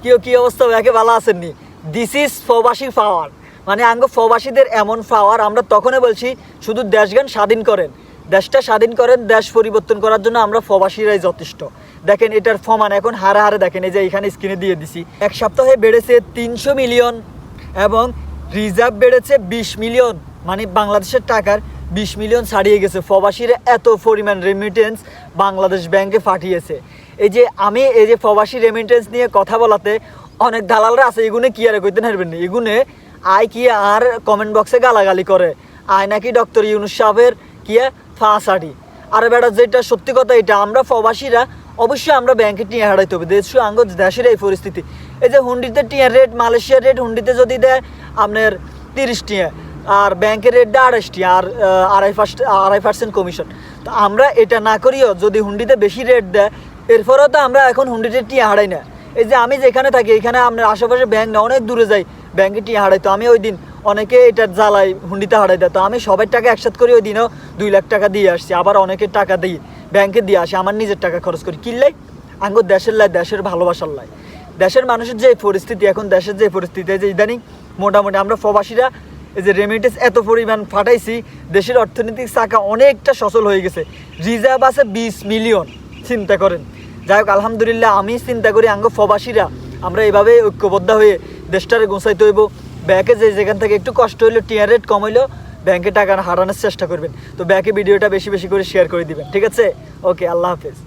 কি অবস্থা ব্যাকে ভালো আছেননি? দিস ইজ প্রবাসী পাওয়ার, মানে আঙ্গ প্রবাসীদের এমন পাওয়ার। আমরা তখনই বলছি শুধু দেশগান স্বাধীন করেন, দেশটা স্বাধীন করেন, দেশ পরিবর্তন করার জন্য আমরা প্রবাসীরাই যথেষ্ট। দেখেন এটার প্রমাণ এখন হারে হারে দেখেন, এই যে এখানে স্ক্রিনে দিয়ে দিছি। এক সপ্তাহে বেড়েছে 300 মিলিয়ন এবং রিজার্ভ বেড়েছে 20 মিলিয়ন, মানে বাংলাদেশের টাকার 20 মিলিয়ন ছাড়িয়ে গেছে। প্রবাসীরা এত পরিমাণ রেমিটেন্স বাংলাদেশ ব্যাংকে পাঠিয়েছে। এই যে প্রবাসী রেমিটেন্স নিয়ে কথা বলাতে অনেক দালালরা আছে, এগুনে কি আর কইতে পারবেন না, এগুনে আয় কি আর কমেন্ট বক্সে গালাগালি করে, আয় নাকি ডক্টর ইউনূস সাহেবের কি ফাঁসাড়ি। আর বেটা যেটা সত্যি কথা, এটা আমরা প্রবাসীরা অবশ্যই আমরা ব্যাংকে টিয়া হারাইতে হবে। দেশের এই পরিস্থিতি, এই যে হুন্ডিতে টিয়ার রেট, মালয়েশিয়ার রেট হুন্ডিতে যদি দেয় আপনার 30 টিয়া, আর ব্যাংকের রেট দেয় 28 টিয়া, আর 2.5% কমিশন। তো আমরা এটা না করিও যদি হুন্ডিতে বেশি রেট দেয়, এরপরেও তো আমরা এখন হুন্ডিতে টিয়া হারাই না। এই যে আমি যেখানে থাকি এখানে আপনার আশেপাশে ব্যাংক না, অনেক দূরে যাই ব্যাংকে টিয়া হারাই। তো আমি ওই দিন অনেকে এটার জ্বালাই হুন্ডিতে হারাই দেয়, তো আমি সবার টাকা একসাথে করি, ওই দিনও 2 লাখ টাকা দিয়ে আসছি। আবার অনেকের টাকা দিই ব্যাংকে দিয়ে আসি, আমার নিজের টাকা খরচ করি। কিনলাই আঙ্গ দেশের লাই, দেশের ভালোবাসার লাই। দেশের মানুষের যে পরিস্থিতি এখন, দেশের যে পরিস্থিতি, যে ইদানিং মোটামুটি আমরা প্রবাসীরা এই যে রেমিটেন্স এত পরিমাণ পাঠাইছি, দেশের অর্থনৈতিক চাকা অনেকটা সচল হয়ে গেছে। রিজার্ভ আছে 20 মিলিয়ন, চিন্তা করেন। যাই হোক আলহামদুলিল্লাহ, আমি চিন্তা করি আঙ্গ প্রবাসীরা আমরা এভাবে ঐক্যবদ্ধ হয়ে দেশটারে গোছাইতে হইব। ব্যাংকে যেখান থেকে একটু কষ্ট হইলো, টিয়ার রেট কম হইলো, ব্যাংকে টাকা হারানোর চেষ্টা করবেন। তো ব্যাংকে ভিডিওটা বেশি বেশি করে শেয়ার করে দিবেন, ঠিক আছে? ওকে, আল্লাহ হাফেজ।